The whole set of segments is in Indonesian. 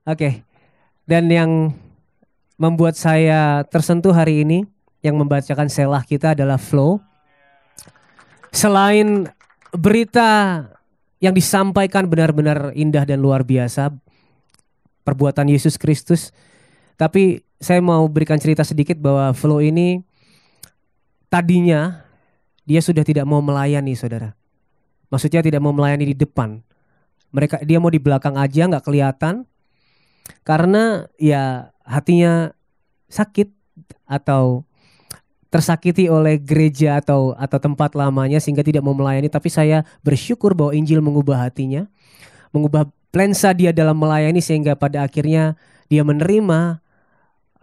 Oke. Dan yang membuat saya tersentuh hari ini yang membacakan selah kita adalah Flow. Selain berita yang disampaikan benar-benar indah dan luar biasa, perbuatan Yesus Kristus, tapi saya mau berikan cerita sedikit bahwa Flow ini tadinya dia sudah tidak mau melayani, saudara. Maksudnya tidak mau melayani di depan. Dia mau di belakang aja, nggak kelihatan, karena ya hatinya sakit atau tersakiti oleh gereja atau tempat lamanya sehingga tidak mau melayani. Tapi saya bersyukur bahwa Injil mengubah hatinya, mengubah lensa dia dalam melayani sehingga pada akhirnya dia menerima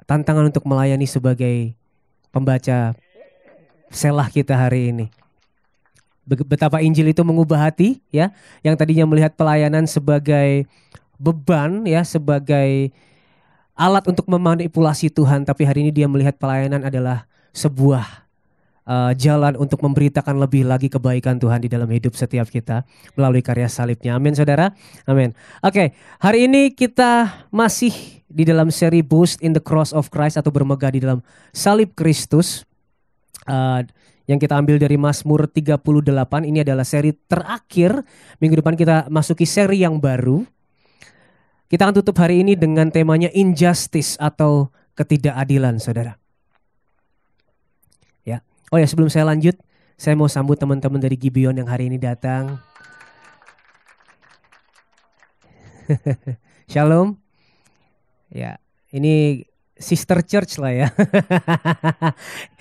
tantangan untuk melayani sebagai pembaca selah kita hari ini. Betapa Injil itu mengubah hati, ya, yang tadinya melihat pelayanan sebagai beban, ya, sebagai alat untuk memanipulasi Tuhan, tapi hari ini dia melihat pelayanan adalah sebuah jalan untuk memberitakan lebih lagi kebaikan Tuhan di dalam hidup setiap kita melalui karya salibnya. Amin, saudara. Amin. Oke, hari ini kita masih di dalam seri Boast in the Cross of Christ atau bermegah di dalam salib Kristus. Yang kita ambil dari Mazmur 38. Ini adalah seri terakhir. Minggu depan kita masuki seri yang baru. Kita akan tutup hari ini dengan temanya injustice atau ketidakadilan, saudara. Ya. Oh ya, sebelum saya lanjut, saya mau sambut teman-teman dari Gibeon yang hari ini datang. Shalom. Ya, ini sister church lah ya.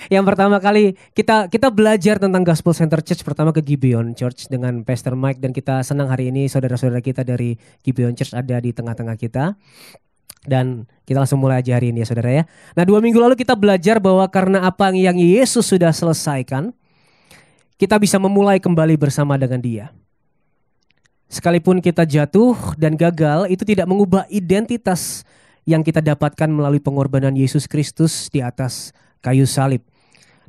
Yang pertama kali kita belajar tentang Gospel Center Church pertama ke Gibeon Church dengan Pastor Mike, dan kita senang hari ini saudara-saudara kita dari Gibeon Church ada di tengah-tengah kita. Dan kita langsung mulai aja hari ini ya saudara ya. Nah 2 minggu lalu kita belajar bahwa karena apa yang Yesus sudah selesaikan, kita bisa memulai kembali bersama dengan Dia. Sekalipun kita jatuh dan gagal, itu tidak mengubah identitas yang kita dapatkan melalui pengorbanan Yesus Kristus di atas kayu salib.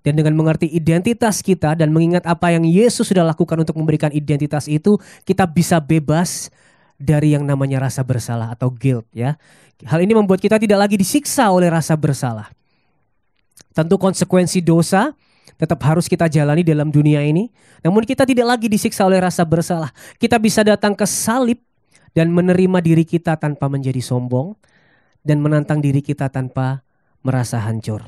Dan dengan mengerti identitas kita dan mengingat apa yang Yesus sudah lakukan untuk memberikan identitas itu, kita bisa bebas dari yang namanya rasa bersalah atau guilt, ya. Hal ini membuat kita tidak lagi disiksa oleh rasa bersalah. Tentu konsekuensi dosa tetap harus kita jalani dalam dunia ini, namun kita tidak lagi disiksa oleh rasa bersalah. Kita bisa datang ke salib dan menerima diri kita tanpa menjadi sombong dan menantang diri kita tanpa merasa hancur.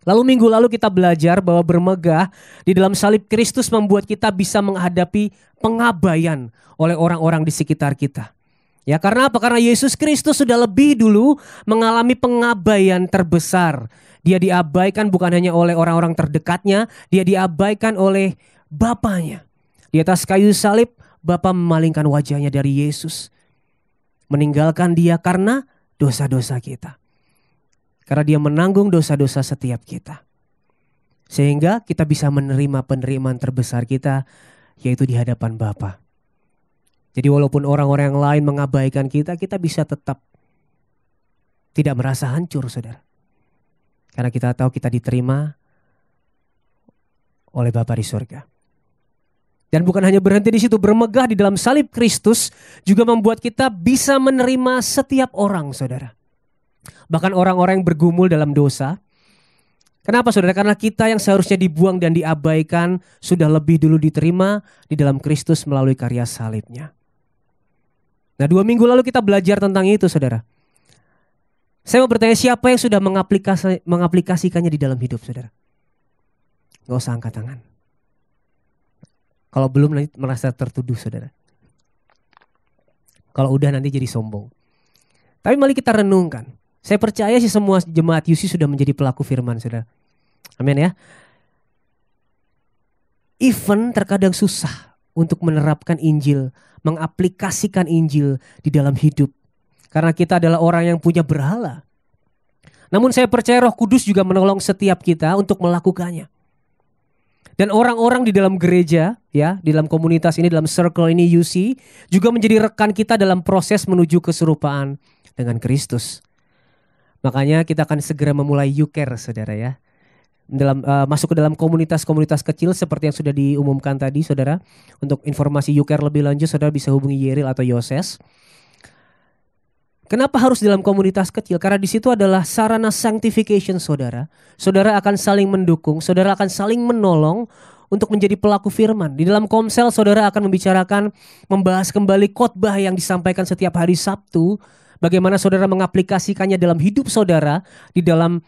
Lalu minggu lalu kita belajar bahwa bermegah di dalam salib Kristus membuat kita bisa menghadapi pengabaian oleh orang-orang di sekitar kita. Ya, karena apa? Karena Yesus Kristus sudah lebih dulu mengalami pengabaian terbesar. Dia diabaikan bukan hanya oleh orang-orang terdekatnya, dia diabaikan oleh Bapanya. Di atas kayu salib, Bapa memalingkan wajahnya dari Yesus, meninggalkan dia karena dosa-dosa kita. Karena dia menanggung dosa-dosa setiap kita. Sehingga kita bisa menerima penerimaan terbesar kita, yaitu di hadapan Bapa. Jadi walaupun orang-orang yang lain mengabaikan kita, kita bisa tetap tidak merasa hancur, saudara. Karena kita tahu kita diterima oleh Bapa di surga. Dan bukan hanya berhenti di situ, bermegah di dalam salib Kristus juga membuat kita bisa menerima setiap orang, saudara. Bahkan orang-orang yang bergumul dalam dosa. Kenapa, saudara? Karena kita yang seharusnya dibuang dan diabaikan sudah lebih dulu diterima di dalam Kristus melalui karya salibnya. Nah 2 minggu lalu kita belajar tentang itu, saudara. Saya mau bertanya, siapa yang sudah mengaplikasikannya di dalam hidup, saudara? Gak usah angkat tangan. Kalau belum nanti merasa tertuduh, saudara. Kalau udah nanti jadi sombong. Tapi mari kita renungkan. Saya percaya sih semua jemaat UC sudah menjadi pelaku firman, saudara. Amin ya. Even terkadang susah untuk menerapkan Injil, mengaplikasikan Injil di dalam hidup. Karena kita adalah orang yang punya berhala. Namun saya percaya Roh Kudus juga menolong setiap kita untuk melakukannya. Dan orang-orang di dalam gereja, ya, di dalam komunitas ini, dalam circle ini UC, juga menjadi rekan kita dalam proses menuju keserupaan dengan Kristus. Makanya kita akan segera memulai YouCare, saudara ya. Masuk ke dalam komunitas-komunitas kecil seperti yang sudah diumumkan tadi, saudara. Untuk informasi YouCare lebih lanjut, saudara bisa hubungi Yeril atau Yoses. Kenapa harus dalam komunitas kecil? Karena di situ adalah sarana sanctification saudara. Saudara akan saling mendukung, saudara akan saling menolong untuk menjadi pelaku firman. Di dalam komsel saudara akan membicarakan, membahas kembali khotbah yang disampaikan setiap hari Sabtu. Bagaimana saudara mengaplikasikannya dalam hidup saudara, di dalam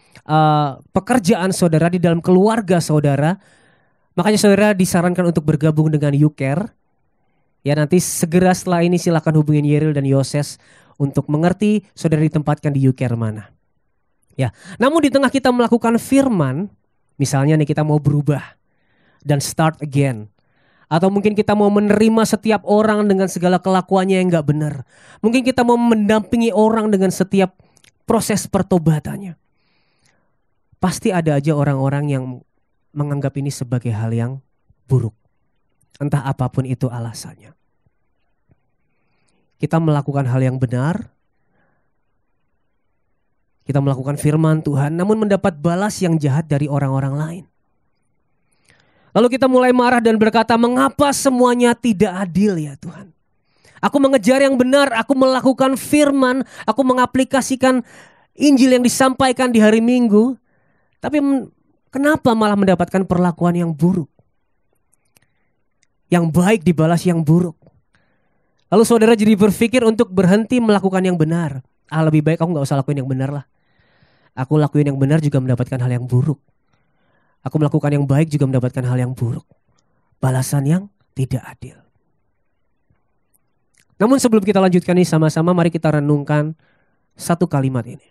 pekerjaan saudara, di dalam keluarga saudara. Makanya saudara disarankan untuk bergabung dengan YouCare. Ya, nanti segera setelah ini silakan hubungin Yeril dan Yoses untuk mengerti saudara ditempatkan di YouCare mana. Ya, namun di tengah kita melakukan firman, misalnya nih kita mau berubah dan start again. Atau mungkin kita mau menerima setiap orang dengan segala kelakuannya yang gak benar. Mungkin kita mau mendampingi orang dengan setiap proses pertobatannya. Pasti ada aja orang-orang yang menganggap ini sebagai hal yang buruk. Entah apapun itu alasannya. Kita melakukan hal yang benar. Kita melakukan firman Tuhan, namun mendapat balas yang jahat dari orang-orang lain. Lalu kita mulai marah dan berkata, mengapa semuanya tidak adil ya Tuhan? Aku mengejar yang benar, aku melakukan firman, aku mengaplikasikan Injil yang disampaikan di hari Minggu. Tapi kenapa malah mendapatkan perlakuan yang buruk? Yang baik dibalas yang buruk. Lalu saudara jadi berpikir untuk berhenti melakukan yang benar. Lebih baik aku gak usah lakuin yang benar lah. Aku lakuin yang benar juga mendapatkan hal yang buruk. Aku melakukan yang baik juga mendapatkan hal yang buruk. Balasan yang tidak adil. Namun sebelum kita lanjutkan ini sama-sama, mari kita renungkan satu kalimat ini.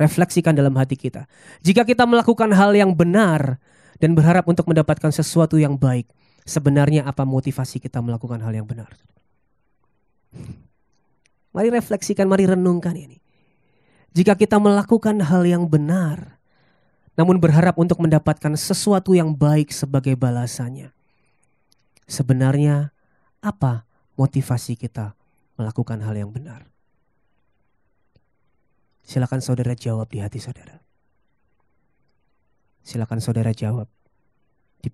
Refleksikan dalam hati kita. Jika kita melakukan hal yang benar dan berharap untuk mendapatkan sesuatu yang baik, sebenarnya apa motivasi kita melakukan hal yang benar? Mari refleksikan, mari renungkan ini. Jika kita melakukan hal yang benar, namun berharap untuk mendapatkan sesuatu yang baik sebagai balasannya, sebenarnya apa motivasi kita melakukan hal yang benar? Silakan saudara jawab di hati saudara. Silakan saudara jawab di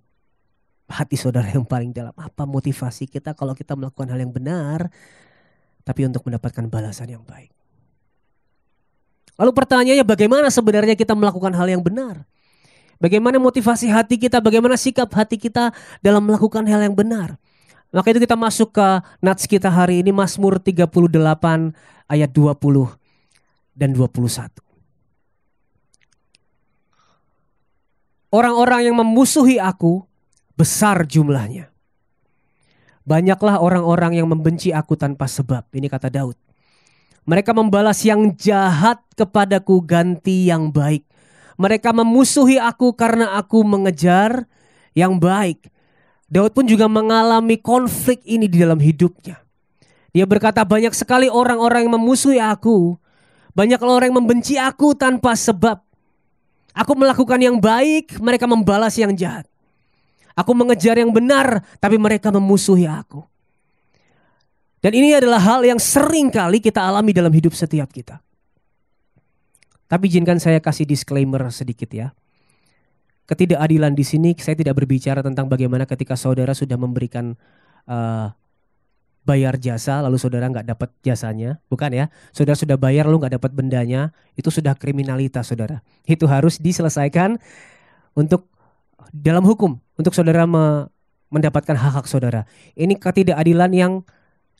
hati saudara yang paling dalam. Apa motivasi kita kalau kita melakukan hal yang benar, tapi untuk mendapatkan balasan yang baik? Lalu pertanyaannya, bagaimana sebenarnya kita melakukan hal yang benar? Bagaimana motivasi hati kita, bagaimana sikap hati kita dalam melakukan hal yang benar? Maka itu kita masuk ke nats kita hari ini, Mazmur 38 ayat 20 dan 21. Orang-orang yang memusuhi aku besar jumlahnya. Banyaklah orang-orang yang membenci aku tanpa sebab. Ini kata Daud. Mereka membalas yang jahat kepadaku ganti yang baik. Mereka memusuhi aku karena aku mengejar yang baik. Daud pun juga mengalami konflik ini di dalam hidupnya. Dia berkata, banyak sekali orang-orang yang memusuhi aku. Banyak orang yang membenci aku tanpa sebab. Aku melakukan yang baik, mereka membalas yang jahat. Aku mengejar yang benar, tapi mereka memusuhi aku. Dan ini adalah hal yang sering kali kita alami dalam hidup setiap kita. Tapi izinkan saya kasih disclaimer sedikit ya. Ketidakadilan di sini saya tidak berbicara tentang bagaimana ketika saudara sudah memberikan bayar jasa lalu saudara nggak dapat jasanya. Bukan ya. Saudara sudah bayar lalu nggak dapat bendanya. Itu sudah kriminalitas saudara. Itu harus diselesaikan untuk dalam hukum. Untuk saudara mendapatkan hak-hak saudara. Ini ketidakadilan yang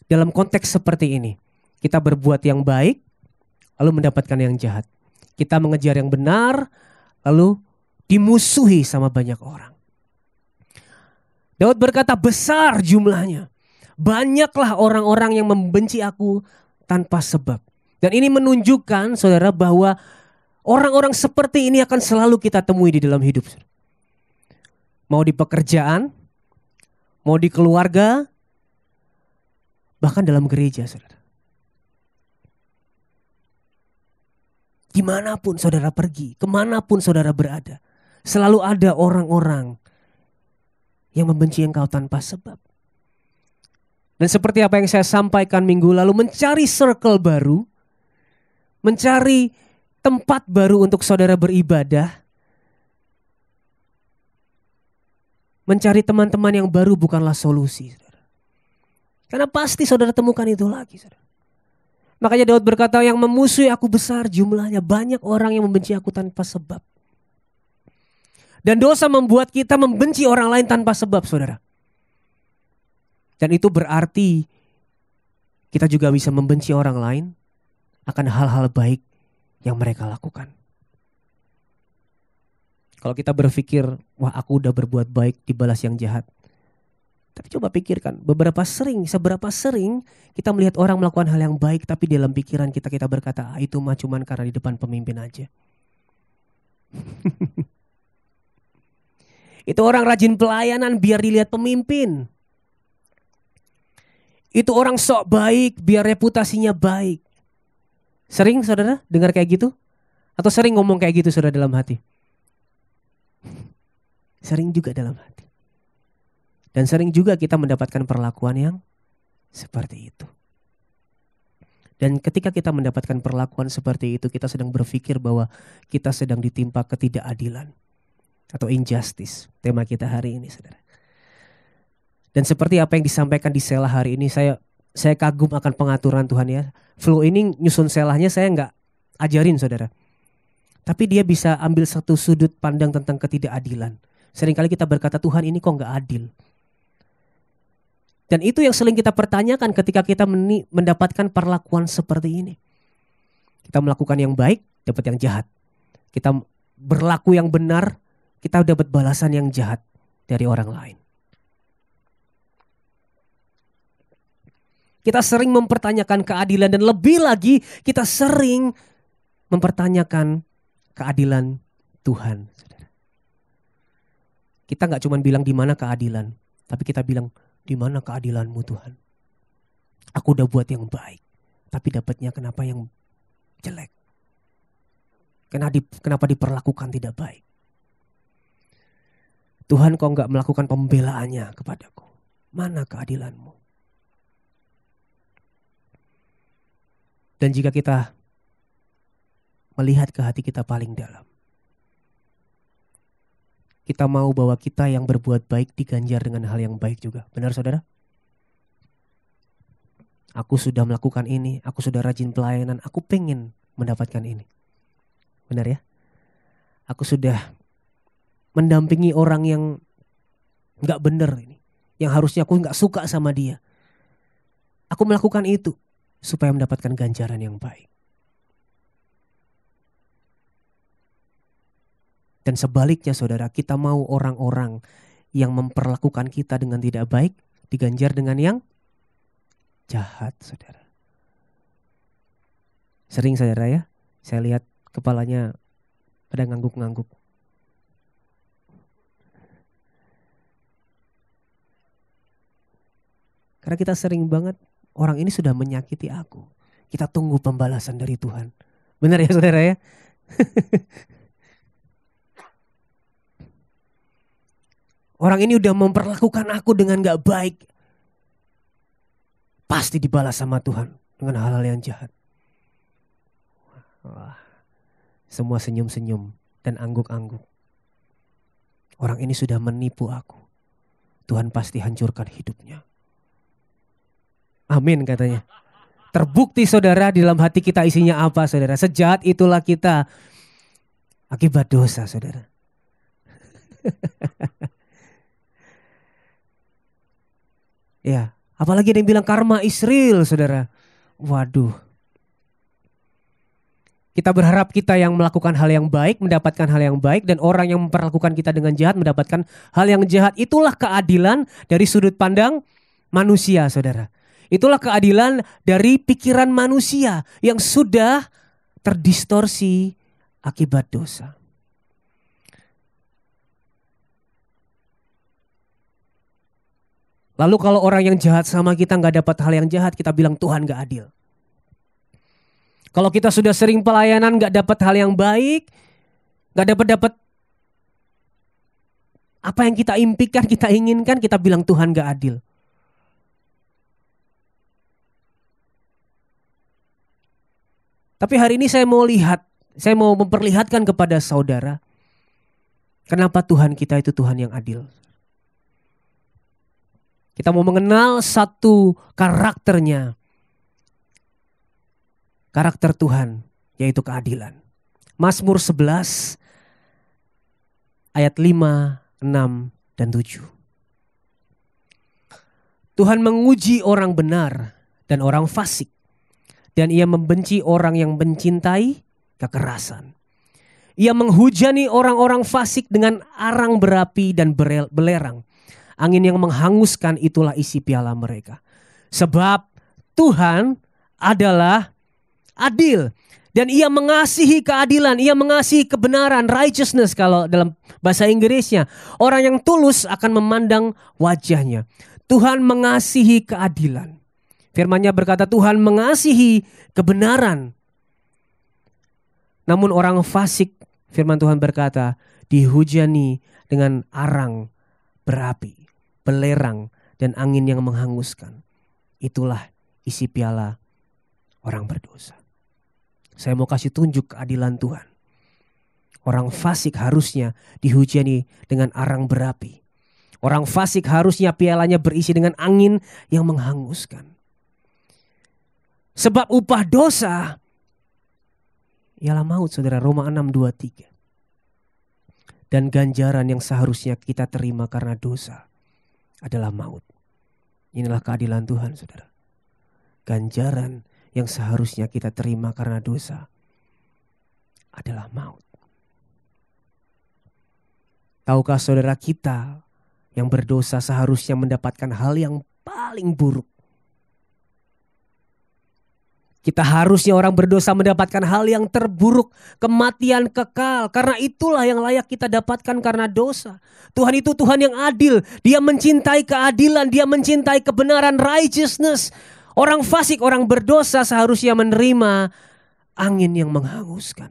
dalam konteks seperti ini. Kita berbuat yang baik lalu mendapatkan yang jahat. Kita mengejar yang benar lalu dimusuhi sama banyak orang. Daud berkata besar jumlahnya. Banyaklah orang-orang yang membenci aku tanpa sebab. Dan ini menunjukkan saudara bahwa orang-orang seperti ini akan selalu kita temui di dalam hidup. Mau di pekerjaan, mau di keluarga, bahkan dalam gereja saudara. Dimanapun saudara pergi, kemanapun saudara berada, selalu ada orang-orang yang membenci engkau tanpa sebab. Dan seperti apa yang saya sampaikan minggu lalu, mencari circle baru, mencari tempat baru untuk saudara beribadah, mencari teman-teman yang baru bukanlah solusi. Saudara. Karena pasti saudara temukan itu lagi. Saudara. Makanya Daud berkata, yang memusuhi aku besar jumlahnya, banyak orang yang membenci aku tanpa sebab. Dan dosa membuat kita membenci orang lain tanpa sebab, saudara. Dan itu berarti kita juga bisa membenci orang lain akan hal-hal baik yang mereka lakukan. Kalau kita berpikir, wah aku udah berbuat baik dibalas yang jahat. Tapi coba pikirkan, seberapa sering kita melihat orang melakukan hal yang baik, tapi dalam pikiran kita berkata, itu mah cuman karena di depan pemimpin aja. Itu orang rajin pelayanan biar dilihat pemimpin. Itu orang sok baik biar reputasinya baik. Sering saudara dengar kayak gitu? Atau sering ngomong kayak gitu saudara dalam hati? Sering juga dalam hati. Dan sering juga kita mendapatkan perlakuan yang seperti itu. Dan ketika kita mendapatkan perlakuan seperti itu, kita sedang berpikir bahwa kita sedang ditimpa ketidakadilan atau injustice, tema kita hari ini, saudara. Dan seperti apa yang disampaikan di selah hari ini, saya kagum akan pengaturan Tuhan ya. Flow ini nyusun selahnya saya nggak ajarin saudara. Tapi dia bisa ambil satu sudut pandang tentang ketidakadilan. Seringkali kita berkata, Tuhan ini kok nggak adil. Dan itu yang sering kita pertanyakan ketika kita mendapatkan perlakuan seperti ini. Kita melakukan yang baik, dapat yang jahat. Kita berlaku yang benar, kita dapat balasan yang jahat dari orang lain. Kita sering mempertanyakan keadilan dan lebih lagi kita sering mempertanyakan keadilan Tuhan. Kita gak cuma bilang di mana keadilan, tapi kita bilang di mana keadilan-Mu Tuhan. Aku udah buat yang baik, tapi dapatnya kenapa yang jelek? Kenapa diperlakukan tidak baik? Tuhan kok gak melakukan pembelaannya kepadaku? Mana keadilan-Mu? Dan jika kita melihat ke hati kita paling dalam, kita mau bahwa kita yang berbuat baik diganjar dengan hal yang baik juga. Benar saudara? Aku sudah melakukan ini, aku sudah rajin pelayanan, aku pengen mendapatkan ini. Benar ya? Aku sudah mendampingi orang yang gak benar ini, yang harusnya aku gak suka sama dia. Aku melakukan itu supaya mendapatkan ganjaran yang baik. Dan sebaliknya saudara, kita mau orang-orang yang memperlakukan kita dengan tidak baik diganjar dengan yang jahat saudara. Sering saudara ya, saya lihat kepalanya pada ngangguk-ngangguk. Karena kita sering banget, orang ini sudah menyakiti aku. Kita tunggu pembalasan dari Tuhan. Benar ya saudara ya? Orang ini udah memperlakukan aku dengan gak baik. Pasti dibalas sama Tuhan dengan hal-hal yang jahat. Wah, semua senyum-senyum dan angguk-angguk. Orang ini sudah menipu aku. Tuhan pasti hancurkan hidupnya. Amin katanya. Terbukti saudara di dalam hati kita isinya apa saudara. Sejahat itulah kita akibat dosa saudara. Ya, apalagi ada yang bilang karma is real saudara. Waduh. Kita berharap kita yang melakukan hal yang baik mendapatkan hal yang baik, dan orang yang memperlakukan kita dengan jahat mendapatkan hal yang jahat. Itulah keadilan dari sudut pandang manusia saudara. Itulah keadilan dari pikiran manusia yang sudah terdistorsi akibat dosa. Lalu kalau orang yang jahat sama kita gak dapat hal yang jahat, kita bilang Tuhan gak adil. Kalau kita sudah sering pelayanan gak dapat hal yang baik, gak dapat apa yang kita impikan, kita inginkan, kita bilang Tuhan gak adil. Tapi hari ini saya mau memperlihatkan kepada saudara, kenapa Tuhan kita itu Tuhan yang adil. Kita mau mengenal satu karakternya karakter Tuhan, yaitu keadilan. Mazmur 11 ayat 5, 6, dan 7. Tuhan menguji orang benar dan orang fasik, dan ia membenci orang yang mencintai kekerasan. Ia menghujani orang-orang fasik dengan arang berapi dan belerang. Angin yang menghanguskan itulah isi piala mereka. Sebab Tuhan adalah adil dan ia mengasihi keadilan, ia mengasihi kebenaran, righteousness kalau dalam bahasa Inggrisnya. Orang yang tulus akan memandang wajahnya. Tuhan mengasihi keadilan. Firman-Nya berkata Tuhan mengasihi kebenaran. Namun orang fasik, firman Tuhan berkata, dihujani dengan arang berapi, belerang, dan angin yang menghanguskan. Itulah isi piala orang berdosa. Saya mau kasih tunjuk keadilan Tuhan. Orang fasik harusnya dihujani dengan arang berapi. Orang fasik harusnya pialanya berisi dengan angin yang menghanguskan. Sebab upah dosa ialah maut, saudara. Roma 6:23. Dan ganjaran yang seharusnya kita terima karena dosa adalah maut. Inilah keadilan Tuhan, saudara. Ganjaran yang seharusnya kita terima karena dosa adalah maut. Tahukah saudara, kita yang berdosa seharusnya mendapatkan hal yang paling buruk. Kita harusnya orang berdosa mendapatkan hal yang terburuk, kematian kekal. Karena itulah yang layak kita dapatkan karena dosa. Tuhan itu Tuhan yang adil. Dia mencintai keadilan, Dia mencintai kebenaran, righteousness. Orang fasik, orang berdosa seharusnya menerima angin yang menghanguskan.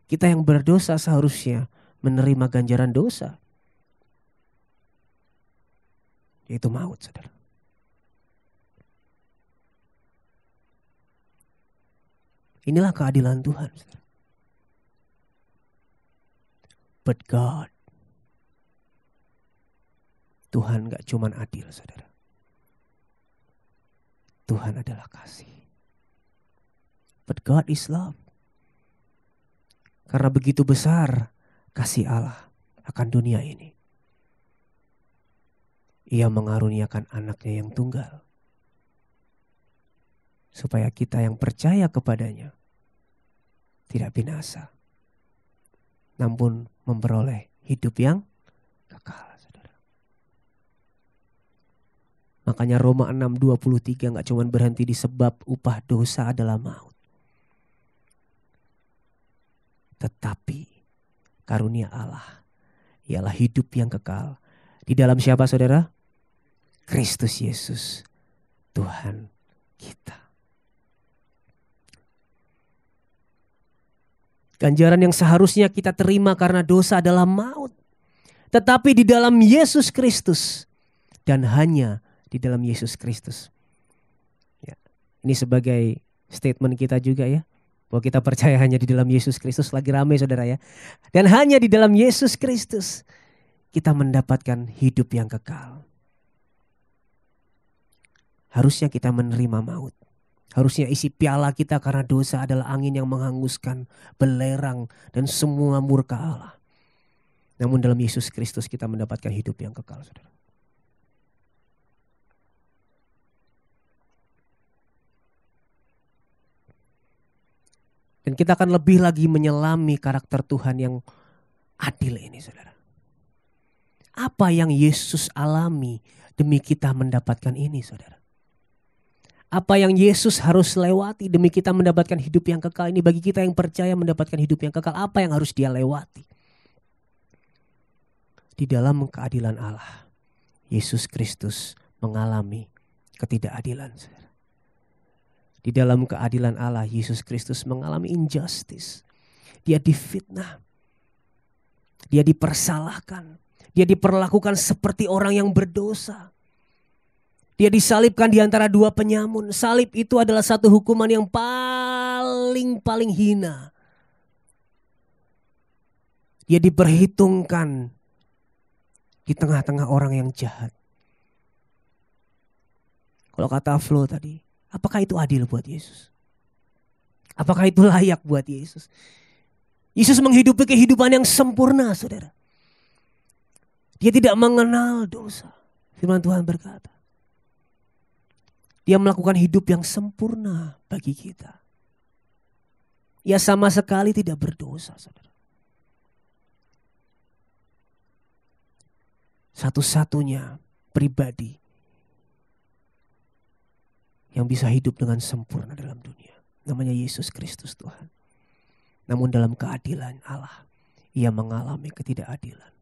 Kita yang berdosa seharusnya menerima ganjaran dosa, yaitu maut, saudara. Inilah keadilan Tuhan. But God, Tuhan gak cuman adil, saudara. Tuhan adalah kasih. But God is love. Karena begitu besar kasih Allah akan dunia ini, Ia mengaruniakan anaknya yang tunggal, supaya kita yang percaya kepadanya tidak binasa, namun memperoleh hidup yang kekal, saudara. Makanya Roma 6:23 gak cuma berhenti di sebab upah dosa adalah maut. Tetapi karunia Allah ialah hidup yang kekal. Di dalam siapa, saudara? Kristus Yesus, Tuhan kita. Ganjaran yang seharusnya kita terima karena dosa adalah maut. Tetapi di dalam Yesus Kristus dan hanya di dalam Yesus Kristus. Ya, ini sebagai statement kita juga ya. Bahwa kita percaya hanya di dalam Yesus Kristus. Lagi ramai, saudara ya. Dan hanya di dalam Yesus Kristus kita mendapatkan hidup yang kekal. Harusnya kita menerima maut. Harusnya isi piala kita karena dosa adalah angin yang menghanguskan, belerang, dan semua murka Allah. Namun dalam Yesus Kristus kita mendapatkan hidup yang kekal, saudara. Dan kita akan lebih lagi menyelami karakter Tuhan yang adil ini, saudara. Apa yang Yesus alami demi kita mendapatkan ini, saudara? Apa yang Yesus harus lewati demi kita mendapatkan hidup yang kekal ini? Bagi kita yang percaya mendapatkan hidup yang kekal, apa yang harus dia lewati? Di dalam keadilan Allah, Yesus Kristus mengalami ketidakadilan. Di dalam keadilan Allah, Yesus Kristus mengalami injustice. Dia difitnah. Dia dipersalahkan. Dia diperlakukan seperti orang yang berdosa. Dia disalibkan di antara dua penyamun. Salib itu adalah satu hukuman yang paling hina. Dia diperhitungkan di tengah-tengah orang yang jahat. Kalau kata Flo tadi, apakah itu adil buat Yesus? Apakah itu layak buat Yesus? Yesus menghidupi kehidupan yang sempurna, saudara. Dia tidak mengenal dosa. Firman Tuhan berkata, dia melakukan hidup yang sempurna bagi kita. Ia sama sekali tidak berdosa, saudara. Satu-satunya pribadi yang bisa hidup dengan sempurna dalam dunia. Namanya Yesus Kristus Tuhan. Namun dalam keadilan Allah, ia mengalami ketidakadilan.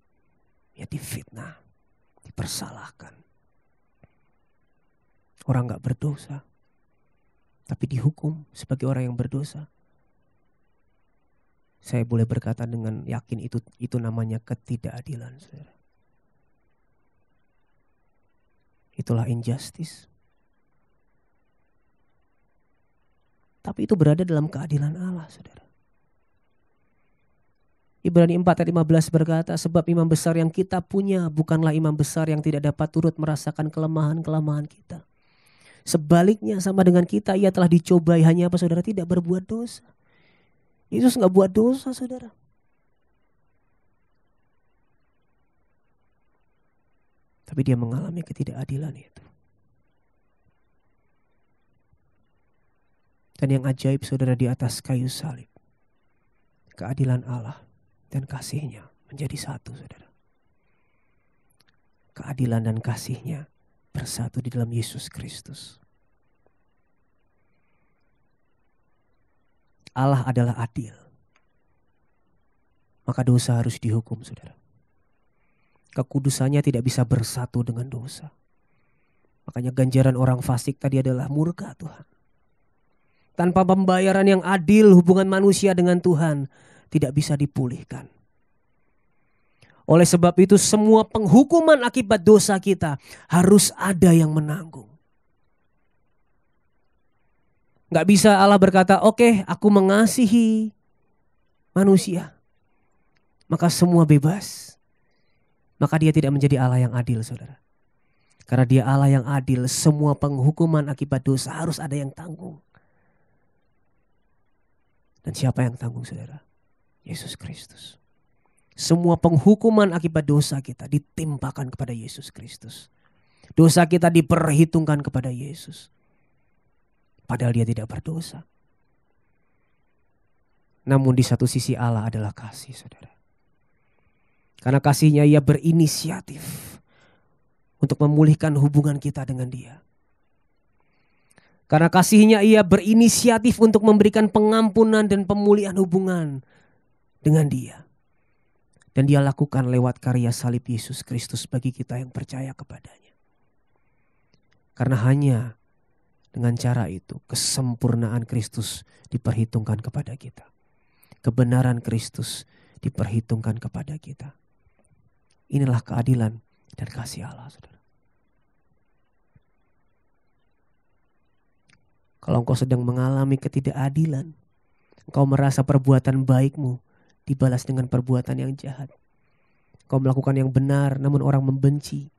Ia difitnah, dipersalahkan. Orang gak berdosa, tapi dihukum sebagai orang yang berdosa. Saya boleh berkata dengan yakin itu namanya ketidakadilan, saudara. Itulah injustice. Tapi itu berada dalam keadilan Allah, saudara. Ibrani 4 ayat 15 berkata, sebab imam besar yang kita punya bukanlah imam besar yang tidak dapat turut merasakan kelemahan-kelemahan kita. Sebaliknya sama dengan kita, ia telah dicobai, hanya apa saudara? Tidak berbuat dosa. Yesus gak buat dosa, saudara. Tapi dia mengalami ketidakadilan itu. Dan yang ajaib, saudara, di atas kayu salib, keadilan Allah dan kasihnya menjadi satu, saudara. Keadilan dan kasihnya bersatu di dalam Yesus Kristus. Allah adalah adil. Maka dosa harus dihukum, saudara. Kekudusannya tidak bisa bersatu dengan dosa. Makanya ganjaran orang fasik tadi adalah murka Tuhan. Tanpa pembayaran yang adil, hubungan manusia dengan Tuhan tidak bisa dipulihkan. Oleh sebab itu semua penghukuman akibat dosa kita harus ada yang menanggung. Gak bisa Allah berkata, oke, aku mengasihi manusia, maka semua bebas. Maka dia tidak menjadi Allah yang adil, saudara. Karena dia Allah yang adil, semua penghukuman akibat dosa harus ada yang tanggung. Dan siapa yang tanggung, saudara? Yesus Kristus. Semua penghukuman akibat dosa kita ditimpakan kepada Yesus Kristus. Dosa kita diperhitungkan kepada Yesus. Padahal dia tidak berdosa. Namun di satu sisi Allah adalah kasih, saudara. Karena kasihnya ia berinisiatif untuk memulihkan hubungan kita dengan dia. Karena kasihnya ia berinisiatif untuk memberikan pengampunan dan pemulihan hubungan dengan dia. Dan dia lakukan lewat karya salib Yesus Kristus bagi kita yang percaya kepadanya. Karena hanya dengan cara itu kesempurnaan Kristus diperhitungkan kepada kita. Kebenaran Kristus diperhitungkan kepada kita. Inilah keadilan dan kasih Allah, saudara. Kalau engkau sedang mengalami ketidakadilan, engkau merasa perbuatan baikmu dibalas dengan perbuatan yang jahat. Engkau melakukan yang benar namun orang membenci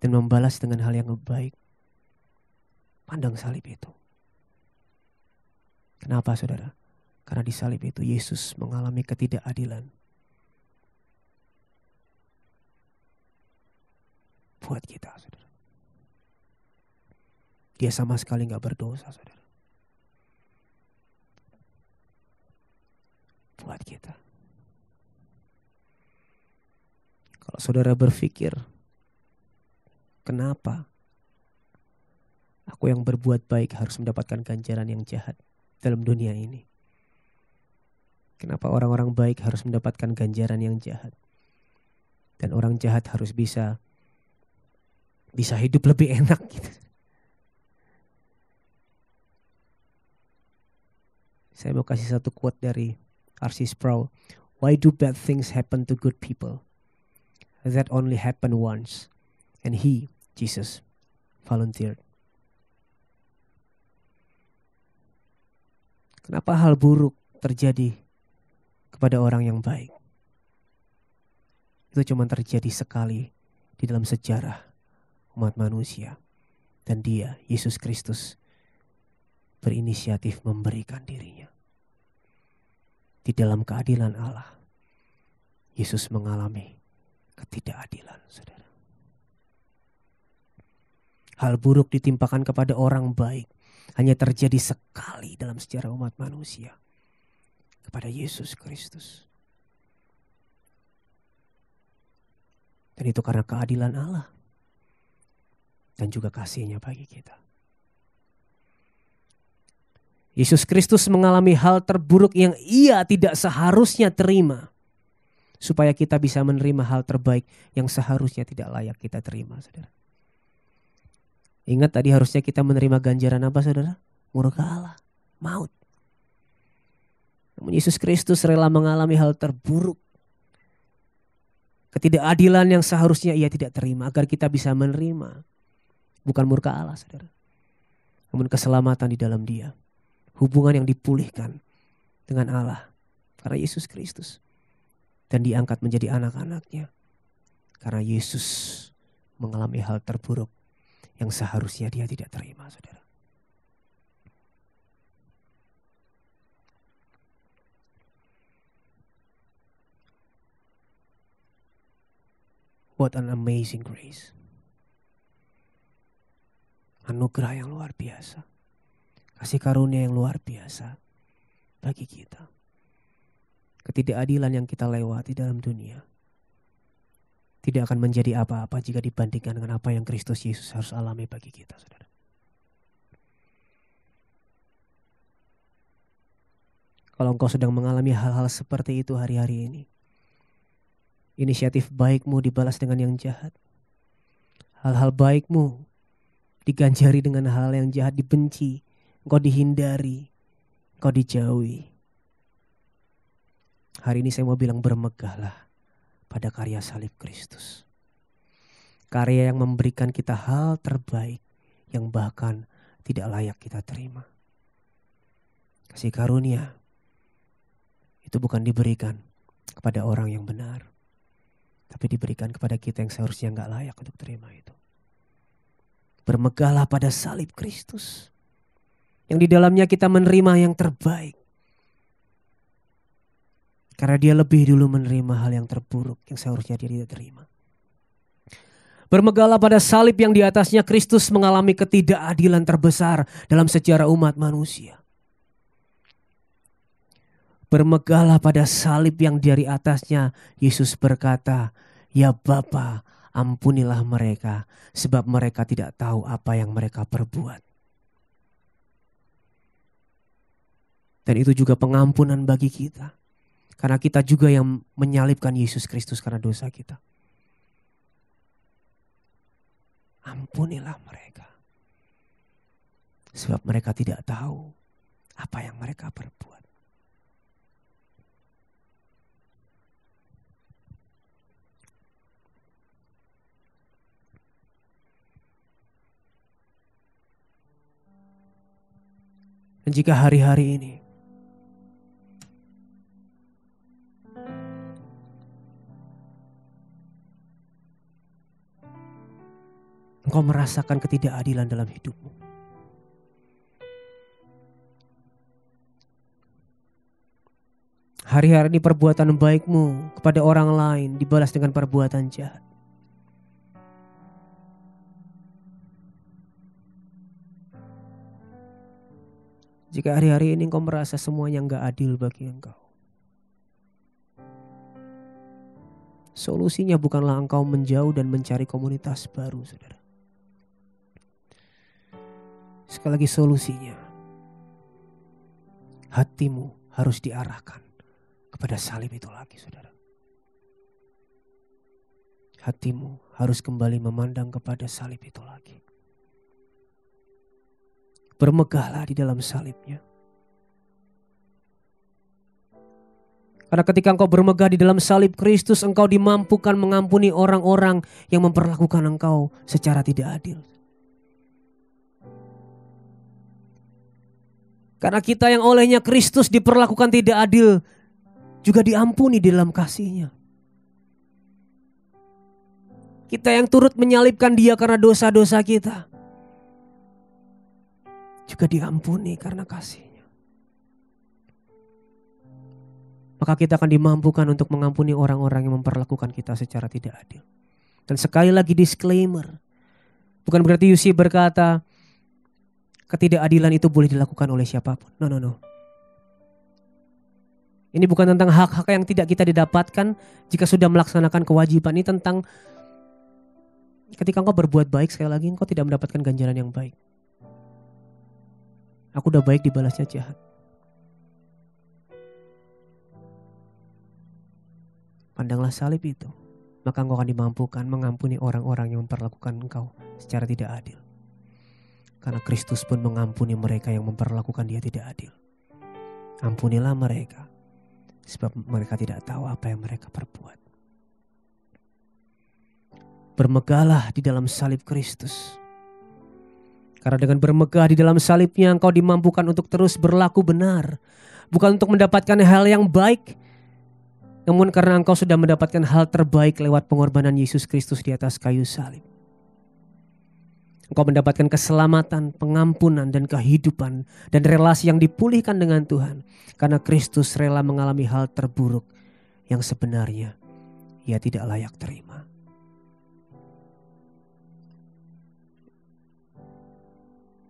dan membalas dengan hal yang baik. Pandang salib itu. Kenapa, saudara? Karena di salib itu Yesus mengalami ketidakadilan buat kita, saudara. Dia sama sekali gak berdosa, saudara. Buat kita. Kalau saudara berpikir, kenapa aku yang berbuat baik harus mendapatkan ganjaran yang jahat dalam dunia ini? Kenapa orang-orang baik harus mendapatkan ganjaran yang jahat? Dan orang jahat harus bisa hidup lebih enak gitu. Saya mau kasih satu quote dari R.C. Sproul. Why do bad things happen to good people? That only happened once. And he, Jesus, volunteered. Kenapa hal buruk terjadi kepada orang yang baik? Itu cuma terjadi sekali di dalam sejarah umat manusia. Dan dia, Yesus Kristus, berinisiatif memberikan dirinya. Di dalam keadilan Allah, Yesus mengalami ketidakadilan, saudara. Hal buruk ditimpakan kepada orang baik hanya terjadi sekali dalam sejarah umat manusia, kepada Yesus Kristus. Dan itu karena keadilan Allah dan juga kasih-Nya bagi kita. Yesus Kristus mengalami hal terburuk yang Ia tidak seharusnya terima, supaya kita bisa menerima hal terbaik yang seharusnya tidak layak kita terima, saudara. Ingat tadi harusnya kita menerima ganjaran apa, saudara? Murka Allah, maut. Namun Yesus Kristus rela mengalami hal terburuk, ketidakadilan yang seharusnya Ia tidak terima, agar kita bisa menerima bukan murka Allah, saudara, namun keselamatan di dalam Dia. Hubungan yang dipulihkan dengan Allah karena Yesus Kristus. Dan diangkat menjadi anak-anaknya karena Yesus mengalami hal terburuk yang seharusnya Dia tidak terima, saudara. What an amazing grace. Anugerah yang luar biasa. Kasih karunia yang luar biasa bagi kita. Ketidakadilan yang kita lewati dalam dunia tidak akan menjadi apa-apa jika dibandingkan dengan apa yang Kristus Yesus harus alami bagi kita, saudara. Kalau engkau sedang mengalami hal-hal seperti itu hari-hari ini, inisiatif baikmu dibalas dengan yang jahat. Hal-hal baikmu diganjari dengan hal yang jahat, dibenci, engkau dihindari, engkau dijauhi. Hari ini saya mau bilang, bermegahlah pada karya salib Kristus. Karya yang memberikan kita hal terbaik yang bahkan tidak layak kita terima. Kasih karunia itu bukan diberikan kepada orang yang benar, tapi diberikan kepada kita yang seharusnya gak layak untuk terima itu. Bermegahlah pada salib Kristus, yang di dalamnya kita menerima yang terbaik. Karena Dia lebih dulu menerima hal yang terburuk yang seharusnya Dia tidak terima. Bermegahlah pada salib yang di atasnya Kristus mengalami ketidakadilan terbesar dalam sejarah umat manusia. Bermegahlah pada salib yang dari atasnya Yesus berkata, "Ya Bapa, ampunilah mereka, sebab mereka tidak tahu apa yang mereka perbuat." Dan itu juga pengampunan bagi kita. Karena kita juga yang menyalibkan Yesus Kristus karena dosa kita. Ampunilah mereka, sebab mereka tidak tahu apa yang mereka perbuat. Dan jika hari-hari ini engkau merasakan ketidakadilan dalam hidupmu, hari-hari ini perbuatan baikmu kepada orang lain dibalas dengan perbuatan jahat. Jika hari-hari ini engkau merasa semuanya gak adil bagi engkau, solusinya bukanlah engkau menjauh dan mencari komunitas baru, saudara. Sekali lagi, solusinya hatimu harus diarahkan kepada salib itu lagi, saudara. Hatimu harus kembali memandang kepada salib itu lagi. Bermegahlah di dalam salibnya. Karena ketika engkau bermegah di dalam salib Kristus, engkau dimampukan mengampuni orang-orang yang memperlakukan engkau secara tidak adil. Karena kita yang olehnya Kristus diperlakukan tidak adil, juga diampuni di dalam kasih-Nya. Kita yang turut menyalibkan Dia karena dosa-dosa kita, juga diampuni karena kasih-Nya. Maka kita akan dimampukan untuk mengampuni orang-orang yang memperlakukan kita secara tidak adil. Dan sekali lagi disclaimer, bukan berarti UC berkata ketidakadilan itu boleh dilakukan oleh siapapun. No. Ini bukan tentang hak-hak yang tidak kita didapatkan jika sudah melaksanakan kewajiban. Ini tentang ketika engkau berbuat baik, sekali lagi engkau tidak mendapatkan ganjaran yang baik. Aku udah baik dibalasnya jahat. Pandanglah salib itu, maka engkau akan dimampukan mengampuni orang-orang yang memperlakukan engkau secara tidak adil. Karena Kristus pun mengampuni mereka yang memperlakukan dia tidak adil. Ampunilah mereka, sebab mereka tidak tahu apa yang mereka perbuat. Bermegahlah di dalam salib Kristus. Karena dengan bermegah di dalam salibnya engkau dimampukan untuk terus berlaku benar. Bukan untuk mendapatkan hal yang baik, namun karena engkau sudah mendapatkan hal terbaik lewat pengorbanan Yesus Kristus di atas kayu salib. Engkau mendapatkan keselamatan, pengampunan, dan kehidupan, dan relasi yang dipulihkan dengan Tuhan. Karena Kristus rela mengalami hal terburuk yang sebenarnya ia tidak layak terima.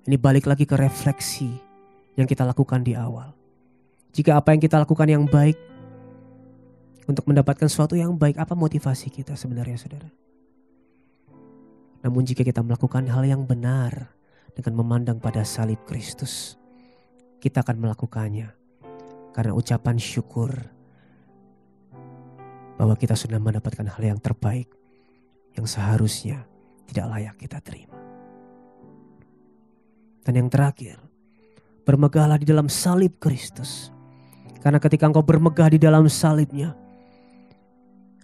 Ini balik lagi ke refleksi yang kita lakukan di awal. Jika apa yang kita lakukan yang baik, untuk mendapatkan sesuatu yang baik, apa motivasi kita sebenarnya, saudara? Namun jika kita melakukan hal yang benar dengan memandang pada salib Kristus, kita akan melakukannya karena ucapan syukur bahwa kita sudah mendapatkan hal yang terbaik yang seharusnya tidak layak kita terima. Dan yang terakhir, bermegahlah di dalam salib Kristus. Karena ketika engkau bermegah di dalam salibnya,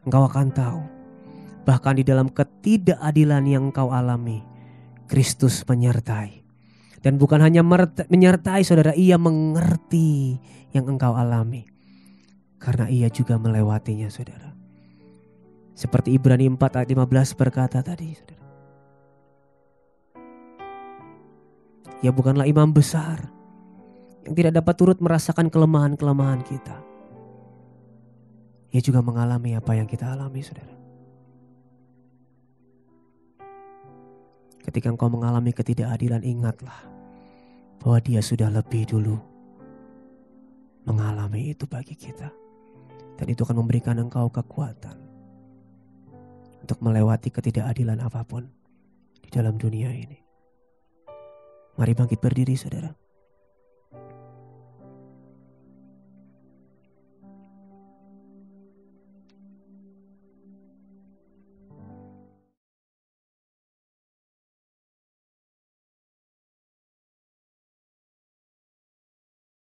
engkau akan tahu bahkan di dalam ketidakadilan yang engkau alami, Kristus menyertai. Dan bukan hanya menyertai, saudara, ia mengerti yang engkau alami. Karena ia juga melewatinya, saudara. Seperti Ibrani 4 ayat 15 berkata tadi, saudara. Ia bukanlah imam besar yang tidak dapat turut merasakan kelemahan-kelemahan kita. Ia juga mengalami apa yang kita alami, saudara. Ketika engkau mengalami ketidakadilan, ingatlah bahwa dia sudah lebih dulu mengalami itu bagi kita. Dan itu akan memberikan engkau kekuatan untuk melewati ketidakadilan apapun di dalam dunia ini. Mari bangkit berdiri, saudara.